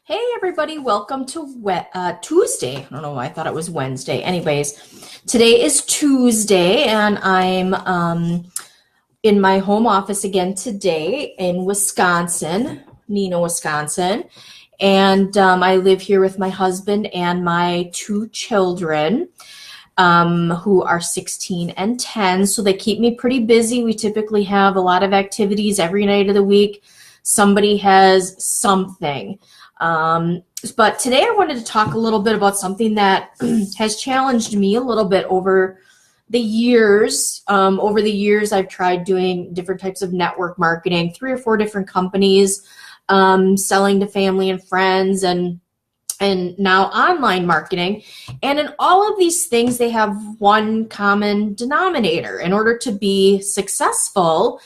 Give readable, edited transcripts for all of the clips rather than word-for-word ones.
Hey everybody, welcome to Tuesday. I don't know why I thought it was Wednesday. Anyways, today is Tuesday and I'm in my home office again today in Wisconsin, Neenah, Wisconsin. And I live here with my husband and my two children who are 16 and 10. So they keep me pretty busy. We typically have a lot of activities every night of the week. Somebody has something. But today I wanted to talk a little bit about something that has challenged me a little bit over the years. Over the years, I've tried doing different types of network marketing, 3 or 4 different companies, selling to family and friends, and now online marketing. And in all of these things, they have one common denominator. In order to be successful,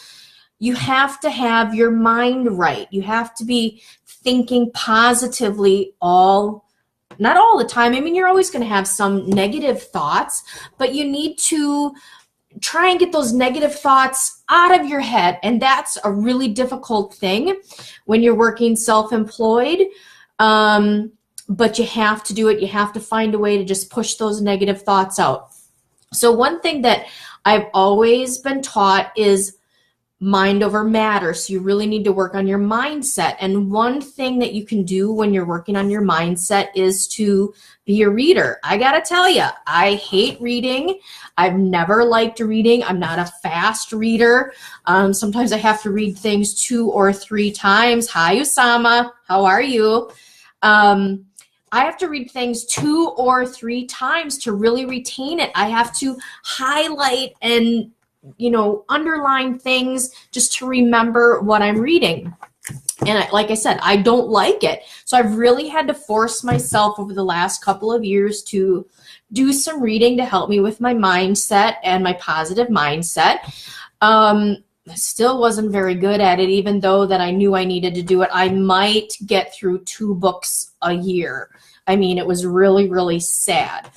you have to have your mind right. You have to be thinking positively not all the time. I mean, you're always going to have some negative thoughts, but you need to try and get those negative thoughts out of your head. And that's a really difficult thing when you're working self-employed. But you have to do it. You have to find a way to just push those negative thoughts out. So one thing that I've always been taught is mind over matter. So you really need to work on your mindset. And one thing that you can do when you're working on your mindset is to be a reader. I gotta tell you, I hate reading. I've never liked reading. I'm not a fast reader. Sometimes I have to read things 2 or 3 times. Hi, Usama. How are you? I have to read things 2 or 3 times to really retain it. I have to highlight and underline things just to remember what I'm reading. And like I said, I don't like it. So I've really had to force myself over the last couple of years to do some reading to help me with my mindset and my positive mindset. I still wasn't very good at it, even though that I knew I needed to do it. I might get through 2 books a year. I mean, it was really, really sad.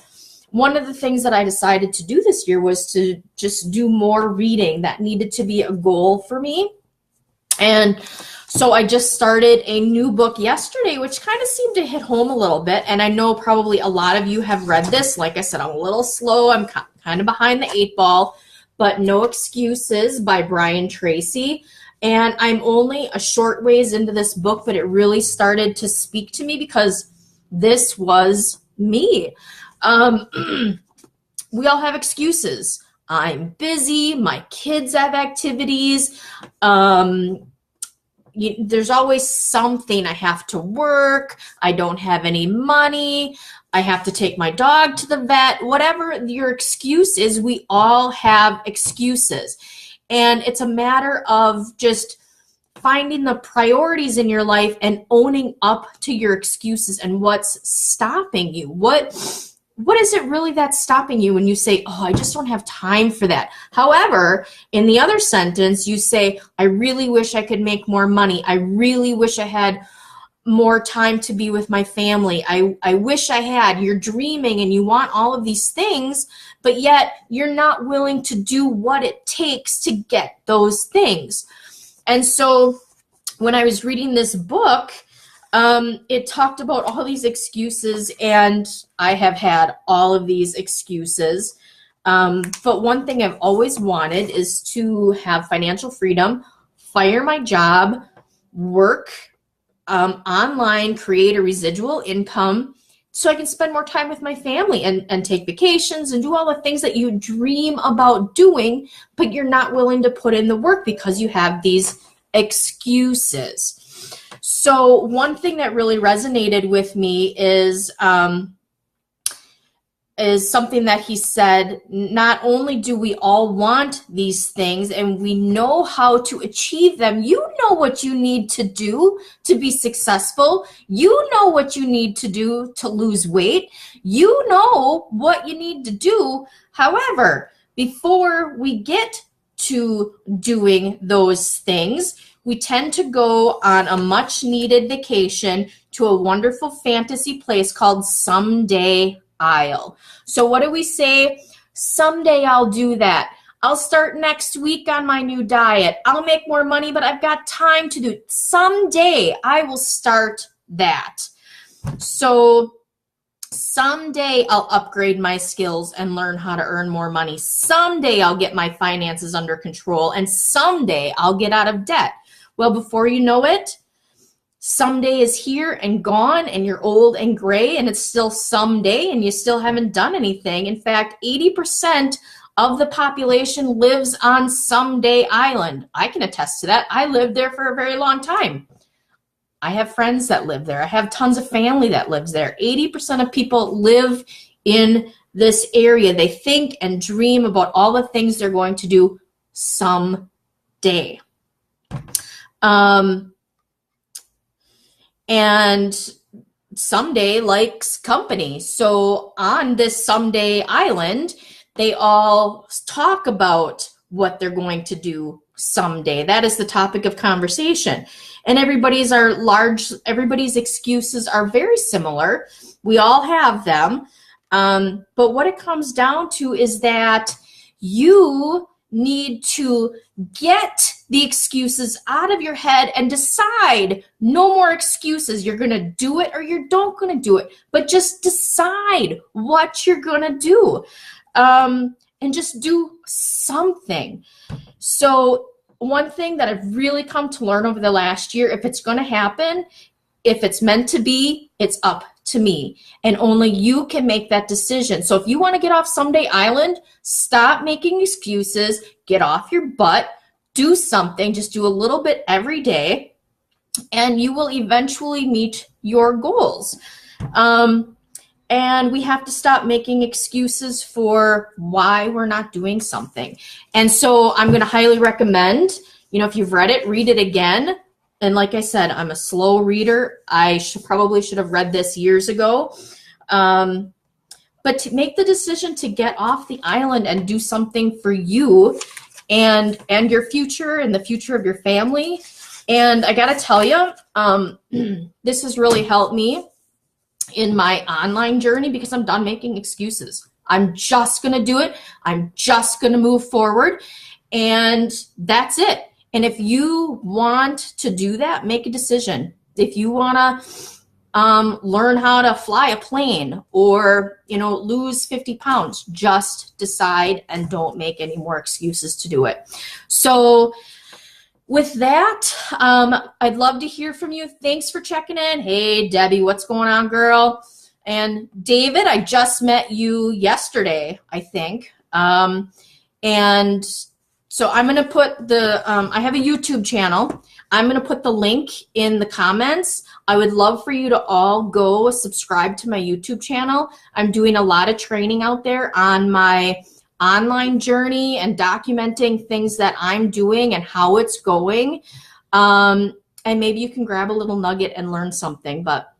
One of the things that I decided to do this year was to just do more reading. That needed to be a goal for me. And so I just started a new book yesterday, which kind of seemed to hit home a little bit. And I know probably a lot of you have read this. Like I said, I'm a little slow. I'm kind of behind the 8 ball, but No Excuses by Brian Tracy. And I'm only a short ways into this book, but it really started to speak to me because this was me. We all have excuses. I'm busy. My kids have activities. There's always something. I have to work. I don't have any money. I have to take my dog to the vet. Whatever your excuse is, we all have excuses. And it's a matter of just finding the priorities in your life and owning up to your excuses and what's stopping you. What is it really that's stopping you when you say, oh, I just don't have time for that? However, in the other sentence, you say, I really wish I could make more money. I really wish I had more time to be with my family. I wish I had. You're dreaming and you want all of these things, but yet you're not willing to do what it takes to get those things. And so when I was reading this book, it talked about all these excuses, and I have had all of these excuses. But one thing I've always wanted is to have financial freedom, fire my job, work online, create a residual income so I can spend more time with my family and take vacations and do all the things that you dream about doing, but you're not willing to put in the work because you have these excuses. So one thing that really resonated with me is something that he said. Not only do we all want these things and we know how to achieve them, you know what you need to do to be successful. You know what you need to do to lose weight. You know what you need to do. However, before we get to doing those things, we tend to go on a much needed vacation to a wonderful fantasy place called Someday I'll. So what do we say? Someday I'll do that. I'll start next week on my new diet. I'll make more money, but I've got time to do it. Someday I will start that. So someday I'll upgrade my skills and learn how to earn more money. Someday I'll get my finances under control, and someday I'll get out of debt. Well, before you know it, someday is here and gone, and you're old and gray, and it's still someday, and you still haven't done anything. In fact, 80% of the population lives on Someday Island. I can attest to that. I lived there for a very long time. I have friends that live there. I have tons of family that lives there. 80% of people live in this area. They think and dream about all the things they're going to do someday. And someday likes company. So on this Someday Island, they all talk about what they're going to do someday. That is the topic of conversation. And everybody's excuses are very similar. We all have them. But what it comes down to is that you need to get the excuses out of your head and decide no more excuses. You're going to do it or you don't going to do it, but just decide what you're going to do, and just do something. So one thing that I've really come to learn over the last year, if it's going to happen, if it's meant to be, it's up to me. And only you can make that decision. So if you want to get off Someday Island, stop making excuses, get off your butt, do something, just do a little bit every day, and you will eventually meet your goals. And we have to stop making excuses for why we're not doing something. And so I'm going to highly recommend, if you've read it, read it again. And like I said, I'm a slow reader. I probably should have read this years ago. But to make the decision to get off the island and do something for you and your future and the future of your family. And I got to tell you, this has really helped me in my online journey because I'm done making excuses. I'm just going to do it. I'm just going to move forward. And that's it. And if you want to do that, make a decision. If you want to learn how to fly a plane or, lose 50 pounds, just decide and don't make any more excuses to do it. So with that, I'd love to hear from you. Thanks for checking in. Hey, Debbie, what's going on, girl? And David, I just met you yesterday, I think. And so I'm going to put I have a YouTube channel. I'm going to put the link in the comments. I would love for you to all go subscribe to my YouTube channel. I'm doing a lot of training out there on my online journey and documenting things that I'm doing and how it's going. And maybe you can grab a little nugget and learn something. But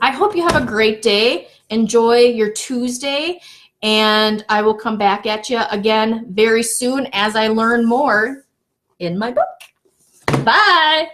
I hope you have a great day. Enjoy your Tuesday. And I will come back at you again very soon as I learn more in my book. Bye.